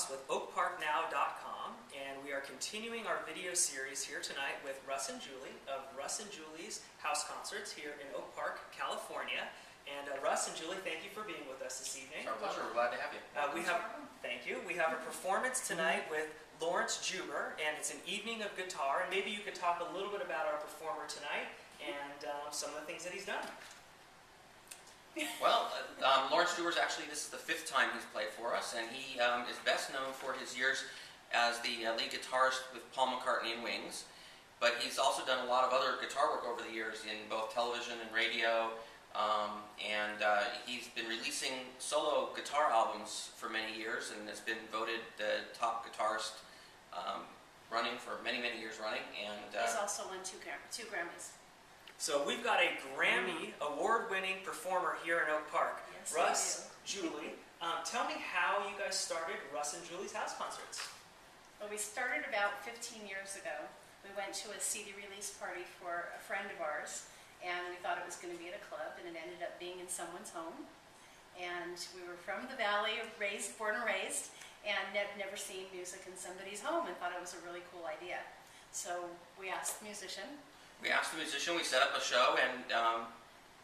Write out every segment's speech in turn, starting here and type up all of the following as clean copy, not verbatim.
Ross with oakparknow.com, and we are continuing our video series here tonight with Russ and Julie of Russ and Julie's House Concerts here in Oak Park, California. And Russ and Julie, thank you for being with us this evening. It's our pleasure. We're glad to have you. Thank you. We have a performance tonight with Laurence Juber, and it's an evening of guitar. And maybe you could talk a little bit about our performer tonight and some of the things that he's done. Well, Laurence Juber this is the 5th time he's played for us, and he is best known for his years as the lead guitarist with Paul McCartney and Wings. But he's also done a lot of other guitar work over the years in both television and radio, and he's been releasing solo guitar albums for many years, and has been voted the top guitarist running for many, many years running. And he's also won two Grammys. So we've got a Grammy award-winning performer here in Oak Park. Yes, Russ, Julie, tell me how you guys started Russ and Julie's House Concerts. Well, we started about 15 years ago. We went to a CD release party for a friend of ours, and we thought it was going to be at a club, and it ended up being in someone's home. And we were from the Valley, born and raised, and had never seen music in somebody's home and thought it was a really cool idea. So we asked the musician. We set up a show, and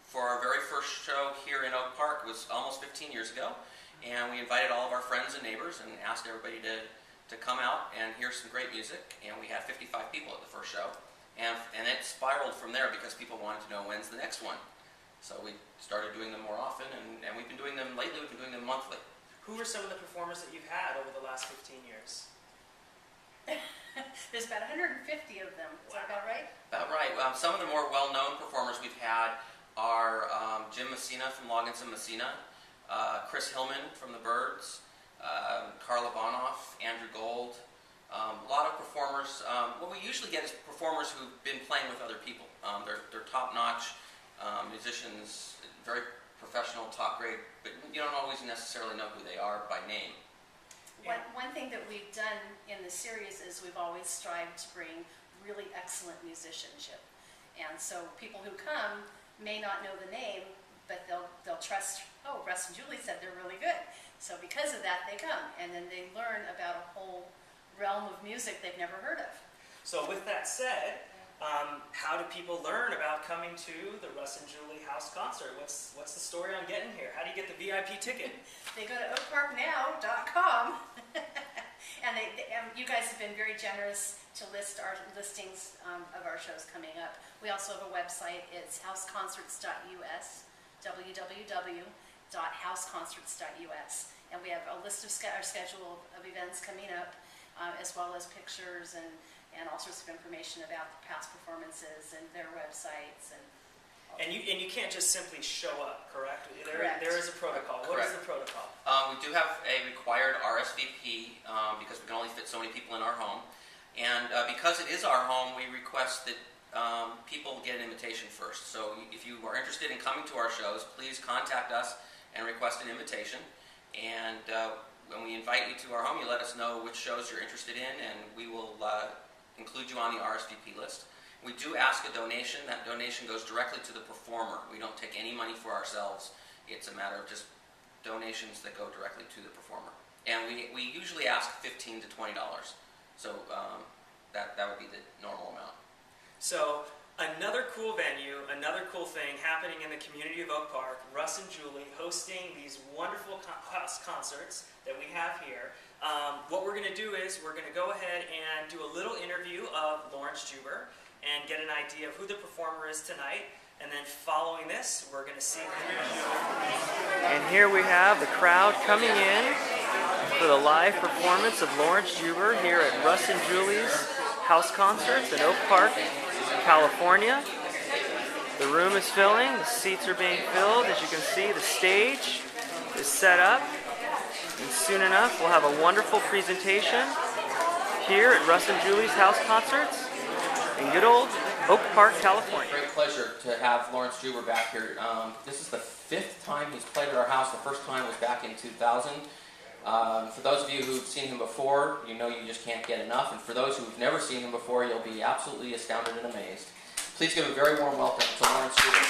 for our very first show here in Oak Park was almost 15 years ago, and we invited all of our friends and neighbors and asked everybody to come out and hear some great music, and we had 55 people at the first show, and it spiraled from there because people wanted to know when's the next one. So we started doing them more often, and we've been doing them lately. We've been doing them monthly. Who are some of the performers that you've had over the last 15 years? There's about 150 of them. Is that about right? About right. Some of the more well-known performers we've had are Jim Messina from Loggins and Messina, Chris Hillman from the Byrds, Carla Bonoff, Andrew Gold. A lot of performers. What we usually get is performers who've been playing with other people. They're top-notch musicians, very professional, top grade, but you don't always necessarily know who they are by name. One thing that we've done in the series is we've always strived to bring really excellent musicianship. And so people who come may not know the name, but they'll trust, oh, Russ and Julie said they're really good. So because of that, they come, and then they learn about a whole realm of music they've never heard of. So with that said, how do people learn about coming to the Russ and Julie House Concert? What's the story on getting here? How do you get the VIP ticket? They go to oakparknow.com, and you guys have been very generous to list our listings of our shows coming up. We also have a website. It's houseconcerts.us, www.houseconcerts.us, and we have a list of our schedule of events coming up, as well as pictures and all sorts of information about the past performances and their websites. And you can't just simply show up, correct? Correct. There is a protocol. What is the protocol? We do have a required RSVP because we can only fit so many people in our home. And because it is our home, we request that people get an invitation first. So if you are interested in coming to our shows, please contact us and request an invitation. And when we invite you to our home, you let us know which shows you're interested in, and we will include you on the RSVP list. We do ask a donation. That donation goes directly to the performer. We don't take any money for ourselves. It's a matter of just donations that go directly to the performer. And we usually ask $15 to $20. So that would be the normal amount. So another cool venue, another cool thing happening in the community of Oak Park, Russ and Julie hosting these wonderful house concerts that we have here. What we're going to do is we're going to go ahead and do a little interview of Laurence Juber and get an idea of who the performer is tonight. And then following this, we're going to see the interview. And here we have the crowd coming in for the live performance of Laurence Juber here at Russ and Julie's House Concerts in Oak Park, California. The room is filling, the seats are being filled. As you can see, the stage is set up. And soon enough, we'll have a wonderful presentation here at Russ and Julie's House Concerts in good old Oak Park, California. Great pleasure to have Laurence Juber back here. This is the 5th time he's played at our house. The first time was back in 2000. For those of you who've seen him before, you know you just can't get enough. And for those who've never seen him before, you'll be absolutely astounded and amazed. Please give a very warm welcome to Laurence Juber.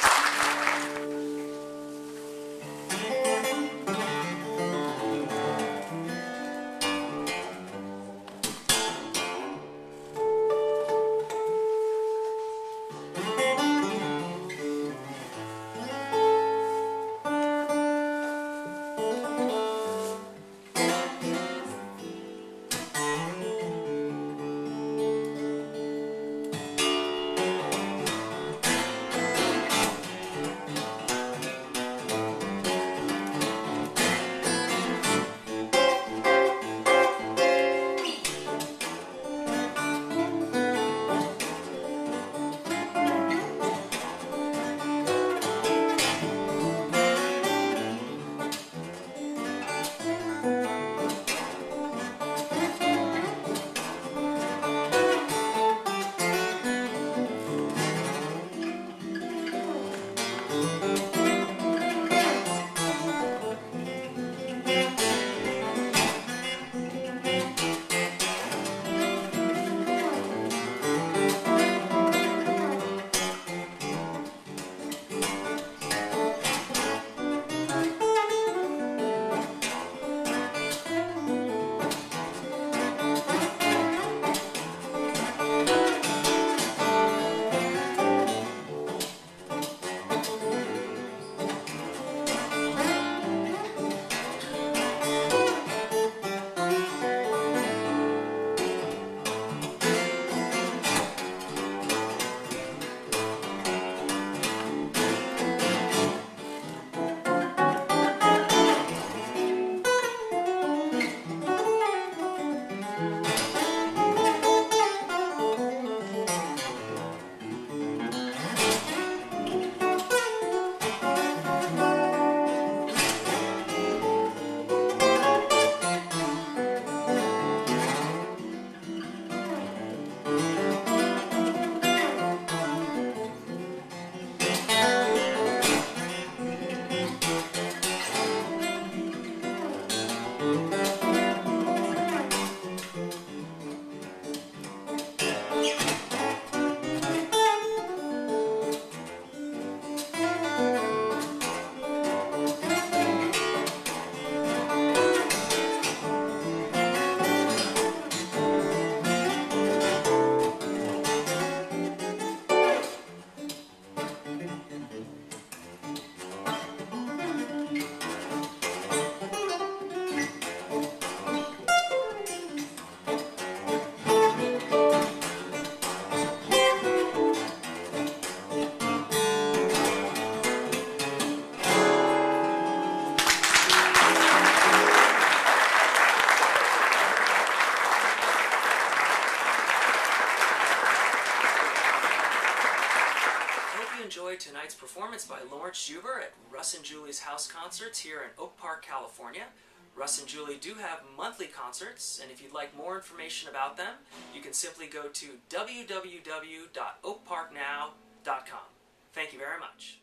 you enjoyed tonight's performance by Laurence Juber at Russ and Julie's House Concerts here in Oak Park, California. Russ and Julie do have monthly concerts, and if you'd like more information about them, you can simply go to www.oakparknow.com. Thank you very much.